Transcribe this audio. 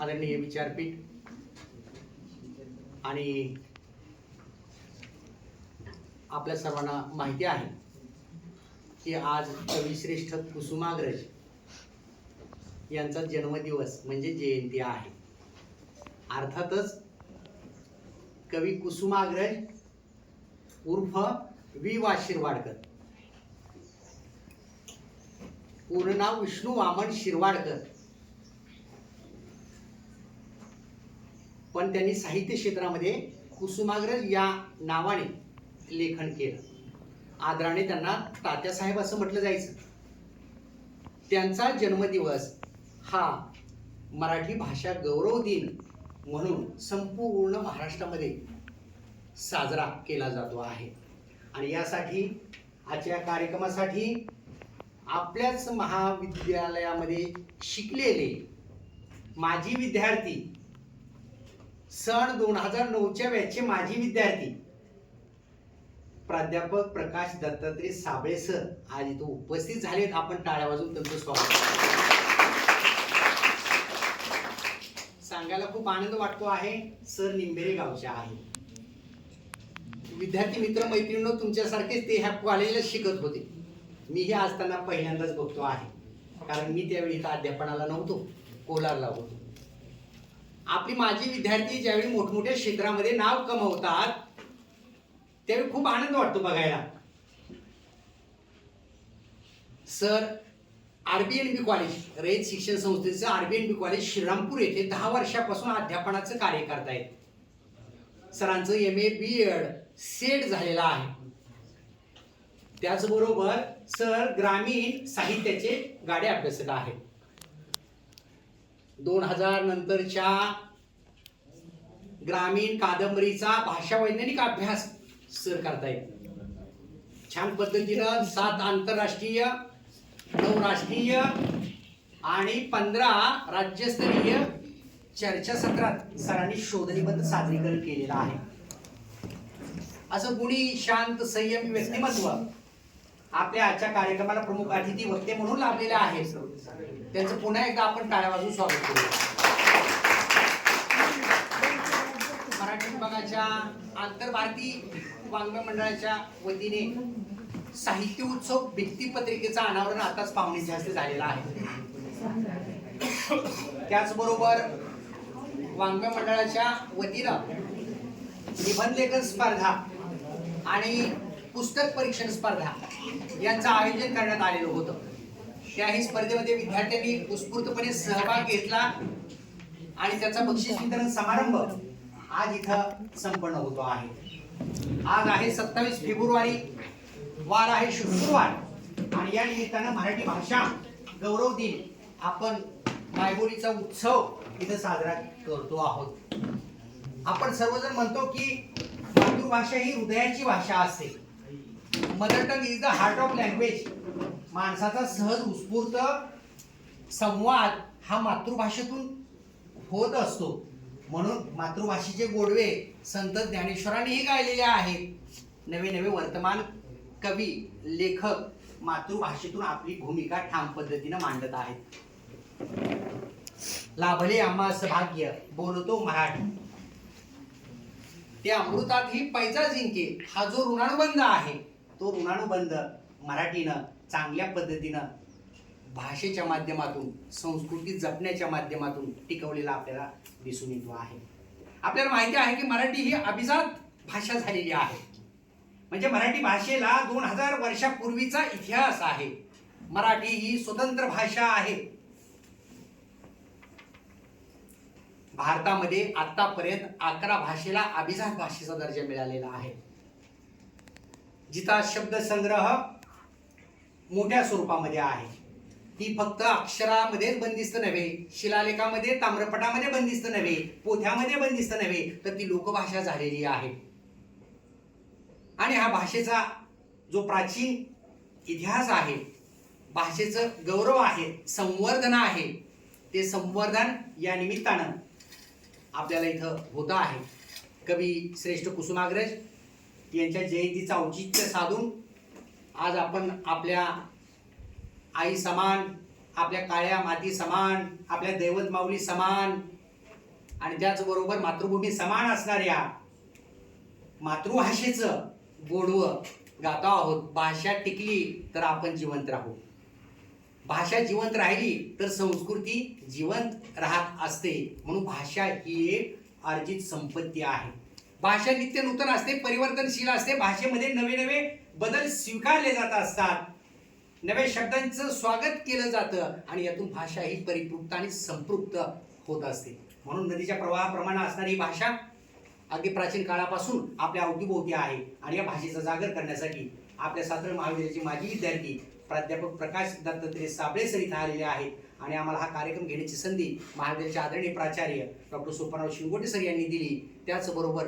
आदरणीय विचारपीठ आणि आपल्या सर्वांना माहिती आहे की आज कविश्रेष्ठ कुसुमाग्रज यांचा जन्मदिवस म्हणजे जयंती आहे। अर्थातच कवी कुसुमाग्रज उर्फ वि वा शिरवाडकर, पूर्ण नाव विष्णू वामन शिरवाडकर, पण त्यांनी साहित्य क्षेत्रामध्ये कुसुमाग्रज या नावाने लेखन केलं। आदराने त्यांना तात्यासाहेब असं म्हटलं जायचं। त्यांचा जन्मदिवस हा मराठी भाषा गौरव दिन म्हणून संपूर्ण महाराष्ट्रामध्ये साजरा केला जातो आहे। आणि यासाठी आजच्या कार्यक्रमासाठी आपल्याच महाविद्यालयामध्ये शिकलेले माजी विद्यार्थी, सन 2009च्या बॅचचे माजी विद्यार्थी प्राध्यापक प्रकाश दत्तात्रय साबळे सर आज इथे उपस्थित झालेत। आपण टाळ्या वाजवून त्यांचं स्वागत सांगायला खूप आनंद वाटतो आहे। सर निंबेरे गावचे आहे। विद्यार्थी मित्र मैत्रिणींनो, तुमच्यासारखेच ते ह्या कॉलेजला शिकत होते। मीही आज त्यांना पहिल्यांदाच बघतो आहे, कारण मी त्यावेळी इथं अध्यापनाला नव्हतो, कोलारला होतो। आपली माजी विद्यार्थी ज्यावेळी मोठमोठ्या क्षेत्रामध्ये नाव कमवतात त्यावेळी खूप आनंद वाटतो बघायला। सर आरबीएनबी कॉलेज, रयत शिक्षण संस्थेचं आरबीएनबी कॉलेज श्रीरामपूर येथे 10 वर्षापासून अध्यापनाचं कार्य करतायत। सरांचं MA BEd सेट झालेला आहे। त्याचबरोबर सर ग्रामीण साहित्याचे गाडे अभ्यासक आहेत। 2000 नंतरच्या ग्रामीण कादंबरीचा भाषा वैज्ञानिक अभ्यास सर करतायत। छान पद्धतीनं 7 आंतरराष्ट्रीय, 9 राष्ट्रीय आणि 15 राज्यस्तरीय चर्चासत्रात सरांनी शोधनिबंध सादरीकरण केलेलं आहे। असं गुणी शांत संयमी व्यक्तिमत्व आपल्या आजच्या कार्यक्रमाला प्रमुख अतिथी वक्ते म्हणून लाभलेले आहेत। त्यांचं पुन्हा एकदा आपण टाळ्या वाजवून स्वागत करू। मराठी विभागाच्या आंतरभारतीय वाङ्मय मंडळाच्या वतीने साहित्य उत्सव भित्तिपत्रिकेचं अनावरण आताच पाहुण्यांच्या हस्ते झालेलं आहे। त्याचबरोबर वाङ्मय मंडळाच्या वतीनं निबंध लेखन स्पर्धा आणि पुस्तक परीक्षण स्पर्धा यांचं आयोजन करण्यात आलेलं होतं। त्याही स्पर्धेमध्ये विद्यार्थ्यांनी उत्स्फूर्तपणे सहभाग घेतला आणि त्याचा बक्षीस वितरण समारंभ आज इथं संपन्न होतो आहे। आज आहे 27 फेब्रुवारी, वार आहे शुक्रवार आणि या निमित्तानं मराठी भाषा गौरव दिन आपण मायबोलीचा उत्सव इथं साजरा करतो आहोत। आपण सर्वजण म्हणतो की मातृभाषा ही हृदयाची भाषा असते। Mother tongue is the heart of language. माणसाचा सहज उत्स्फूर्त संवाद हा मातृभाषेतून होत असतो। म्हणून मातृभाषेचे गोडवे संत ज्ञानेश्वरांनीही गायलेले आहेत। नवे नवे वर्तमान कवी लेखक मातृभाषेतून आपली भूमिका ठाम पद्धतीने मांडत आहेत। लाभले आम्हास भाग्य बोलतो मराठी, ते अमृतातही पैजा जिंके। हा जो ऋणानुबंध आहे तो ऋणानुबंध मराठीनं चांगल्या पद्धतीनं भाषेच्या माध्यमातून, संस्कृती जपण्याच्या माध्यमातून टिकवलेला आपल्याला दिसून येतो आहे। आपल्याला माहिती आहे की मराठी ही अभिजात भाषा झालेली आहे। म्हणजे मराठी भाषेला 2000 वर्षापूर्वीचा इतिहास आहे। मराठी ही स्वतंत्र भाषा आहे। भारतामध्ये आतापर्यंत 11 भाषेला अभिजात भाषेचा दर्जा मिळालेला आहे, जिचा शब्द संग्रह मोठ्या स्वरूपामध्ये आहे। ती फक्त अक्षरामध्येच बंदिस्त नव्हे, शिलालेखामध्ये, ताम्रपटामध्ये बंदिस्त नव्हे, पोथ्यामध्ये बंदिस्त नव्हे, तर ती लोकभाषा झालेली आहे। आणि हा भाषेचा जो प्राचीन इतिहास आहे, भाषेचं गौरव आहे, संवर्धन आहे, ते संवर्धन या निमित्तानं आपल्याला इथं होतं आहे। कवी श्रेष्ठ कुसुमाग्रज यांच्या जयंतीचं औचित्य साधून आज आपण आपल्या आई समान, आपल्या काळ्या माती समान, आपल्या दैवत माऊली समान आणि त्याचबरोबर मातृभूमी समान असणाऱ्या मातृभाषेचं गोडवं गातो आहोत. भाषा टिकली तर आपण जिवंत राहू. भाषा जिवंत राहिली तर संस्कृती जिवंत राहत असते. म्हणून भाषा ही एक अर्जित संपत्ती आहे. भाषा नित्य नूतन असते, परिवर्तनशील असते. भाषेमध्ये नवे नवे बदल स्वीकारले जात असतात, नव्या शब्दांचं स्वागत केलं जातं आणि यातून भाषा ही परिपृक्त आणि संपृक्त होत असते. म्हणून नदीच्या प्रवाहाप्रमाणे असणारी भाषा अगदी प्राचीन काळापासून आपल्या अवतीभोवती आहे. आणि या भाषेचा जागर करण्यासाठी आपल्या सातारा महाविद्यालयाचे माजी विद्यार्थी प्राध्यापक प्रकाश दत्तात्रय साबळे सर इथं आलेले आहेत आणि आम्हाला हा कार्यक्रम घेण्याची संधी महाविद्यालयाचे आदरणीय प्राचार्य डॉक्टर सोपानराव शिंगोटे सर यांनी दिली. त्याचबरोबर